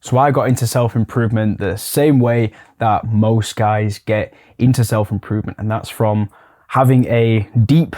So I got into self-improvement the same way that most guys get into self-improvement, and that's from having a deep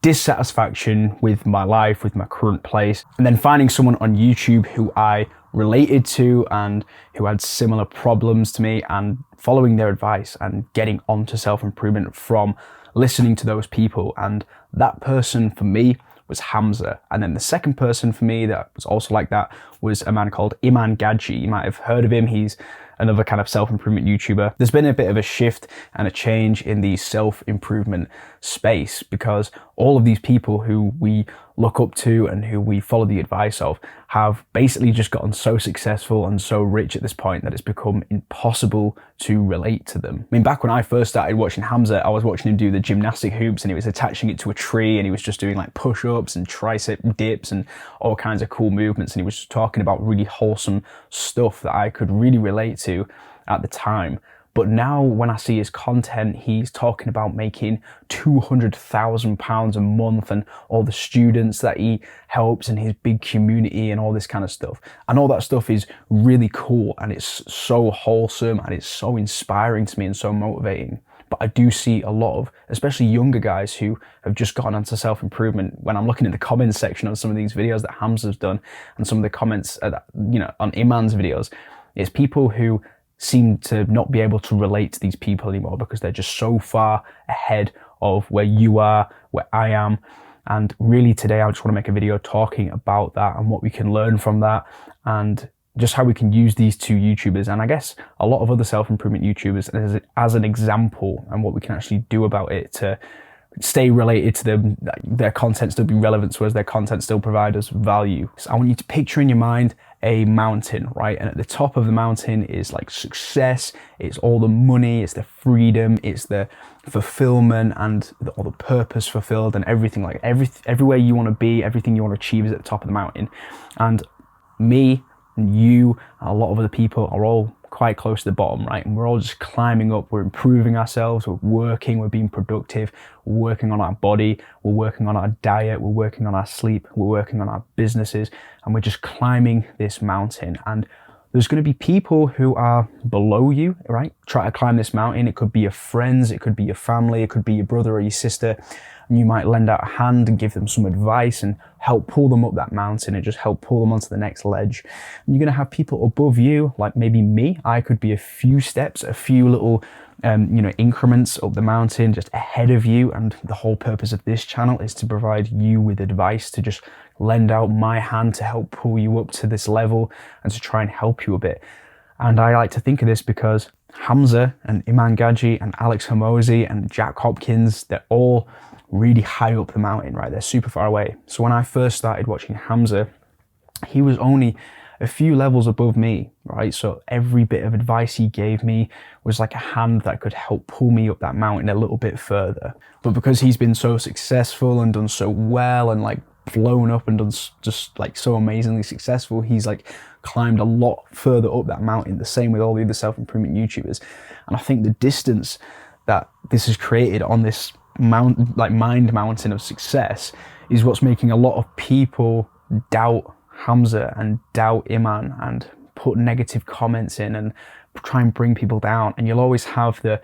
dissatisfaction with my life, with my current place, and then finding someone on YouTube who I related to and who had similar problems to me, and following their advice and getting onto self-improvement from listening to those people. And that person for me was Hamza. And then the second person for me that was also like that was a man called Iman Gadzhi. You might have heard of him. He's another kind of self-improvement YouTuber. There's been a bit of a shift and a change in the self-improvement space because all of these people who we look up to and who we follow the advice of have basically just gotten so successful and so rich at this point that it's become impossible to relate to them. I mean, back when I first started watching Hamza, I was watching him do the gymnastic hoops and he was attaching it to a tree and he was just doing like push-ups and tricep dips and all kinds of cool movements, and he was just talking about really wholesome stuff that I could really relate to at the time. But now when I see his content, he's talking about making £200,000 a month and all the students that he helps and his big community and all this kind of stuff. And all that stuff is really cool and it's so wholesome and it's so inspiring to me and so motivating. But I do see a lot of, especially younger guys who have just gone onto self-improvement. When I'm looking at the comments section on some of these videos that Hamza's done and some of the comments, on Iman's videos, it's people who seem to not be able to relate to these people anymore because they're just so far ahead of where you are, where I am. And really today I just want to make a video talking about that and what we can learn from that and just how we can use these two YouTubers and I guess a lot of other self-improvement YouTubers as an example and what we can actually do about it to stay related to them, their content still be relevant to us, their content still provide us value. So I want you to picture in your mind a mountain, right? And at the top of the mountain is like success, it's all the money, it's the freedom, it's the fulfillment and all the purpose fulfilled and everything, like everywhere you want to be, everything you want to achieve is at the top of the mountain. And me and you and a lot of other people are all quite close to the bottom, right? And we're all just climbing up, we're improving ourselves, we're working, we're being productive, we're working on our body, we're working on our diet, we're working on our sleep, we're working on our businesses, and we're just climbing this mountain. And there's going to be people who are below you, right? Try to climb this mountain. It could be your friends, it could be your family, it could be your brother or your sister. And you might lend out a hand and give them some advice and help pull them up that mountain and just help pull them onto the next ledge. And you're going to have people above you, like maybe me. I could be a few steps, a few little increments up the mountain just ahead of you. And the whole purpose of this channel is to provide you with advice, to just lend out my hand to help pull you up to this level and to try and help you a bit. And I like to think of this because Hamza and Iman Gadzhi and Alex Hormozi and Jack Hopkins, they're all really high up the mountain, right? They're super far away. So when I first started watching Hamza, he was only a few levels above me, right? So every bit of advice he gave me was like a hand that could help pull me up that mountain a little bit further. But because he's been so successful and done so well and like blown up and done just like so amazingly successful, he's like climbed a lot further up that mountain, the same with all the other self-improvement YouTubers. And I think the distance that this has created on this mind mountain of success is what's making a lot of people doubt Hamza and doubt Iman and put negative comments in and try and bring people down. And you'll always have the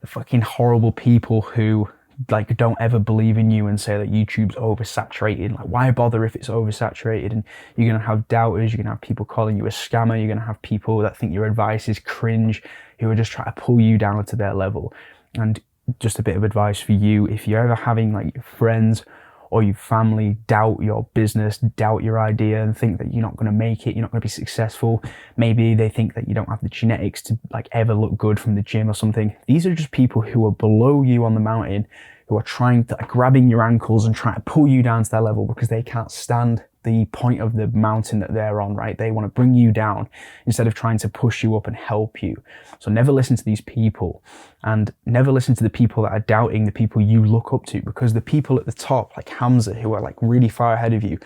fucking horrible people who like don't ever believe in you and say that YouTube's oversaturated. Like, why bother if it's oversaturated? And you're gonna have doubters, you're gonna have people calling you a scammer, you're gonna have people that think your advice is cringe, who are just trying to pull you down to their level. And just a bit of advice for you, if you're ever having like your friends or your family doubt your business, doubt your idea and think that you're not going to make it, you're not going to be successful, maybe they think that you don't have the genetics to like ever look good from the gym or something, these are just people who are below you on the mountain, who are trying to grabbing your ankles and trying to pull you down to their level because they can't stand the point of the mountain that they're on, right? They want to bring you down instead of trying to push you up and help you. So never listen to these people, and never listen to the people that are doubting the people you look up to, because the people at the top, like Hamza, who are like really far ahead of you,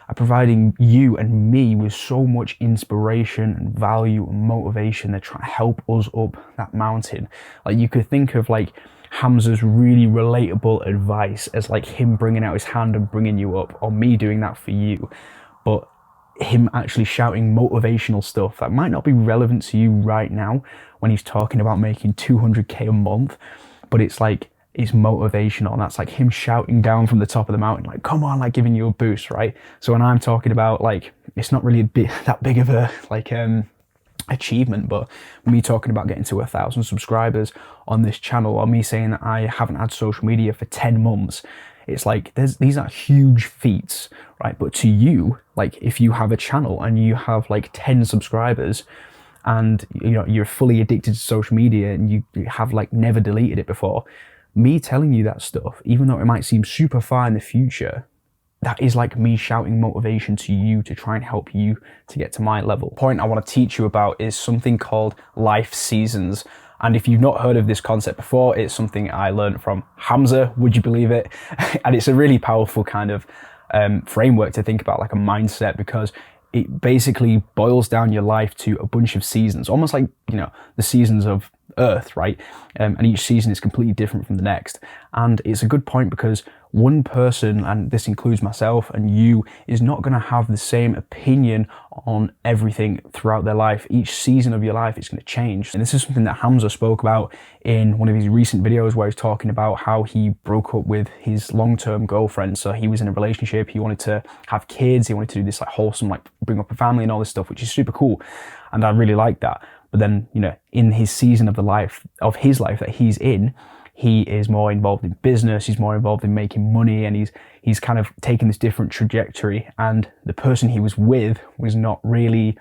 are providing you and me with so much inspiration and value and motivation. They're trying to help us up that mountain. Like, you could think of like Hamza's really relatable advice as like him bringing out his hand and bringing you up, or me doing that for you. But him actually shouting motivational stuff that might not be relevant to you right now when he's talking about making 200k a month, but it's like, it's motivational, and that's like him shouting down from the top of the mountain, like, come on, like giving you a boost, right? So when I'm talking about, like, it's not really that big of a like achievement, but me talking about getting to 1,000 subscribers on this channel, or me saying that I haven't had social media for 10 months, it's like, these are huge feats, right? But to you, like, if you have a channel and you have like 10 subscribers, and you know you're fully addicted to social media, and you have like never deleted it before, me telling you that stuff, even though it might seem super far in the future, that is like me shouting motivation to you to try and help you to get to my level. The point I want to teach you about is something called life seasons. And if you've not heard of this concept before, it's something I learned from Hamza, would you believe it? And it's a really powerful kind of framework to think about, like a mindset, because it basically boils down your life to a bunch of seasons, almost like, you know, the seasons of Earth, right? And each season is completely different from the next. And it's a good point because one person, and this includes myself and you, is not going to have the same opinion on everything throughout their life. Each season of your life is going to change. And this is something that Hamza spoke about in one of his recent videos, where he's talking about how he broke up with his long-term girlfriend. So he was in a relationship, he wanted to have kids, he wanted to do this like wholesome, like bring up a family and all this stuff, which is super cool. And I really like that. But then, you know, in his season of his life that he's in, he is more involved in business, he's more involved in making money, and he's kind of taken this different trajectory. And the person he was with was not really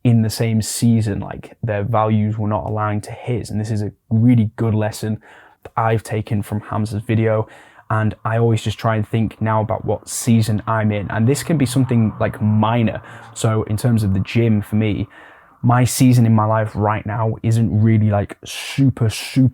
in the same season, like their values were not aligned to his. And this is a really good lesson that I've taken from Hamza's video. And I always just try and think now about what season I'm in. And this can be something like minor. So in terms of the gym, for me, my season in my life right now isn't really like super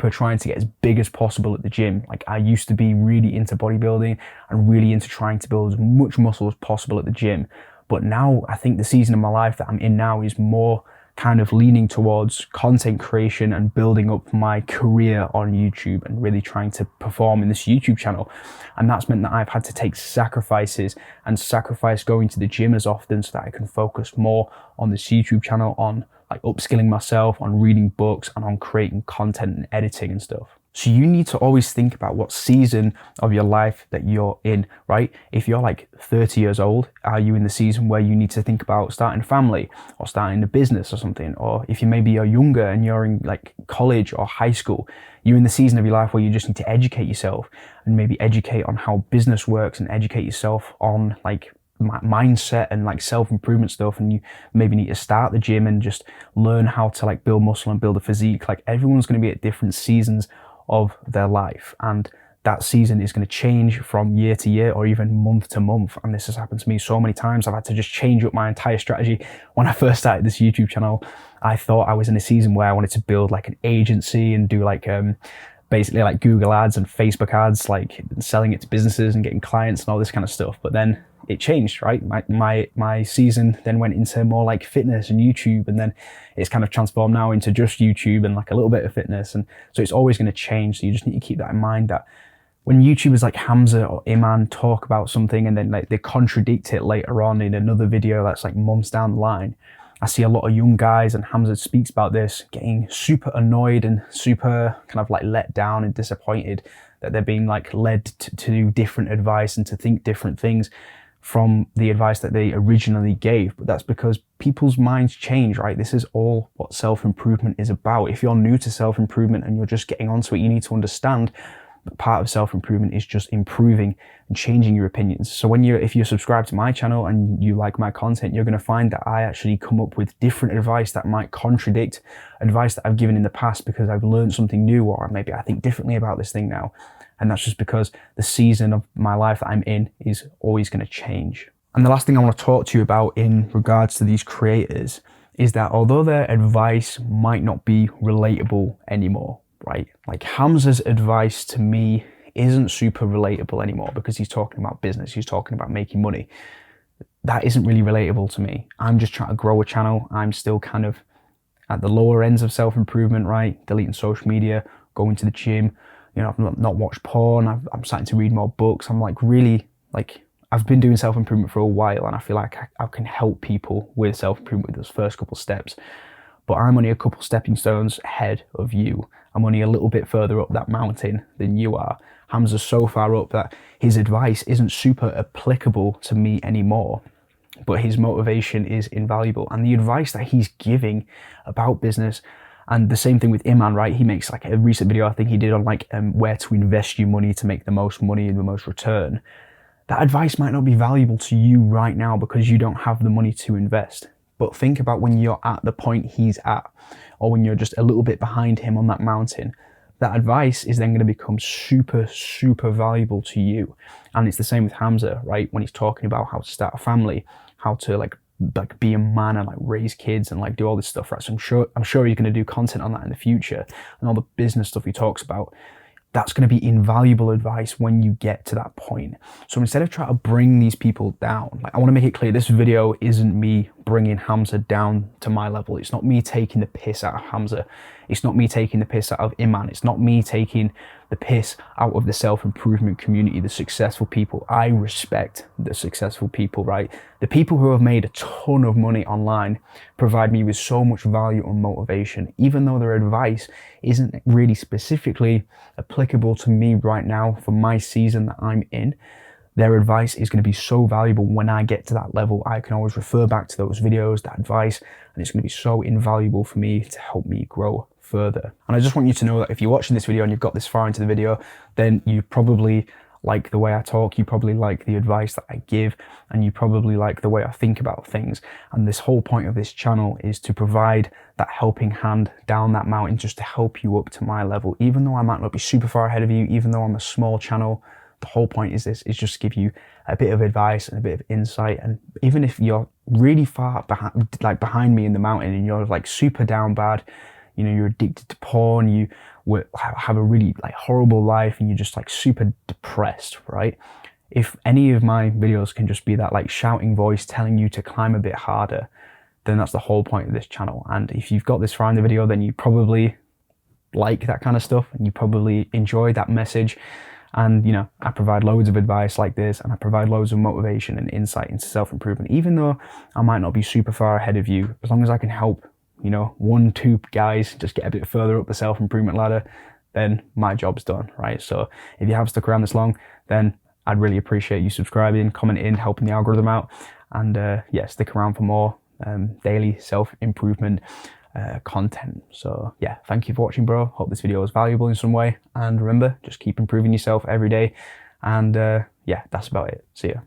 trying to get as big as possible at the gym. Like, I used to be really into bodybuilding and really into trying to build as much muscle as possible at the gym. But now I think the season of my life that I'm in now is more kind of leaning towards content creation and building up my career on YouTube and really trying to perform in this YouTube channel. And that's meant that I've had to take sacrifices and sacrifice going to the gym as often so that I can focus more on this YouTube channel, on like upskilling myself, on reading books, and on creating content and editing and stuff. So you need to always think about what season of your life that you're in, right? If you're like 30 years old, are you in the season where you need to think about starting a family or starting a business or something? Or if you maybe are younger and you're in like college or high school, you're in the season of your life where you just need to educate yourself and maybe educate on how business works and educate yourself on like mindset and like self-improvement stuff, and you maybe need to start the gym and just learn how to like build muscle and build a physique. Like, everyone's going to be at different seasons of their life, and that season is going to change from year to year or even month to month. And this has happened to me so many times. I've had to just change up my entire strategy. When I first started this YouTube channel, I thought I was in a season where I wanted to build like an agency and do like basically like Google ads and Facebook ads, like selling it to businesses and getting clients and all this kind of stuff. But then it changed, right? My season then went into more like fitness and YouTube, and then it's kind of transformed now into just YouTube and like a little bit of fitness. And so it's always going to change. So you just need to keep that in mind, that when YouTubers like Hamza or Iman talk about something and then like they contradict it later on in another video that's like months down the line, I see a lot of young guys, and Hamza speaks about this, getting super annoyed and super kind of like let down and disappointed that they're being like led to do different advice and to think different things from the advice that they originally gave. But that's because people's minds change, right? This is all what self-improvement is about. If you're new to self-improvement and you're just getting onto it, you need to understand that part of self-improvement is just improving and changing your opinions. So if you're subscribed to my channel and you like my content, you're going to find that I actually come up with different advice that might contradict advice that I've given in the past, because I've learned something new, or maybe I think differently about this thing now. And that's just because the season of my life that I'm in is always going to change. And the last thing I want to talk to you about in regards to these creators is that although their advice might not be relatable anymore, right? Like, Hamza's advice to me isn't super relatable anymore because he's talking about business, he's talking about making money. That isn't really relatable to me. I'm just trying to grow a channel. I'm still kind of at the lower ends of self-improvement, right? Deleting social media, going to the gym. You know, I've not watched porn. I'm starting to read more books. I'm like really like I've been doing self-improvement for a while, and I feel like I can help people with self-improvement with those first couple steps. But I'm only a couple stepping stones ahead of you. I'm only a little bit further up that mountain than you are. Hamza's so far up that his advice isn't super applicable to me anymore, but his motivation is invaluable. And the advice that he's giving about business, and the same thing with Iman, right? He makes like a recent video I think he did on like where to invest your money to make the most money and the most return. That advice might not be valuable to you right now because you don't have the money to invest. But think about when you're at the point he's at, or when you're just a little bit behind him on that mountain. That advice is then going to become super, super valuable to you. And it's the same with Hamza, right? When he's talking about how to start a family, how to like be a man and like raise kids and like do all this stuff, right? So I'm sure he's going to do content on that in the future, and all the business stuff he talks about. That's going to be invaluable advice when you get to that point. So instead of trying to bring these people down, like I want to make it clear, this video isn't me bringing Hamza down to my level. It's not me taking the piss out of Hamza. It's not me taking the piss out of Iman. It's not me taking the piss out of the self-improvement community, the successful people. I respect the successful people, right? The people who have made a ton of money online provide me with so much value and motivation, even though their advice isn't really specifically applicable to me right now for my season that I'm in. Their advice is going to be so valuable when I get to that level. I can always refer back to those videos, that advice, and it's going to be so invaluable for me to help me grow further. And I just want you to know that if you're watching this video and you've got this far into the video, then you probably like the way I talk, you probably like the advice that I give, and you probably like the way I think about things. And this whole point of this channel is to provide that helping hand down that mountain, just to help you up to my level. Even though I might not be super far ahead of you, even though I'm a small channel, the whole point is just to give you a bit of advice and a bit of insight. And even if you're really far behind me in the mountain and you're like super down bad, you know, you're addicted to porn, you have a really like horrible life, and you're just like super depressed, right? If any of my videos can just be that like shouting voice telling you to climb a bit harder, then that's the whole point of this channel. And if you've got this far in the video, then you probably like that kind of stuff, and you probably enjoy that message. And, you know, I provide loads of advice like this, and I provide loads of motivation and insight into self-improvement. Even though I might not be super far ahead of you, as long as I can help, you know, 1-2 guys just get a bit further up the self-improvement ladder, then my job's done, right? So if you have stuck around this long, then I'd really appreciate you subscribing, commenting, helping the algorithm out. And yeah, stick around for more daily self-improvement content. So yeah, thank you for watching, bro. Hope this video was valuable in some way, and remember, just keep improving yourself every day. And yeah, that's about it. See ya.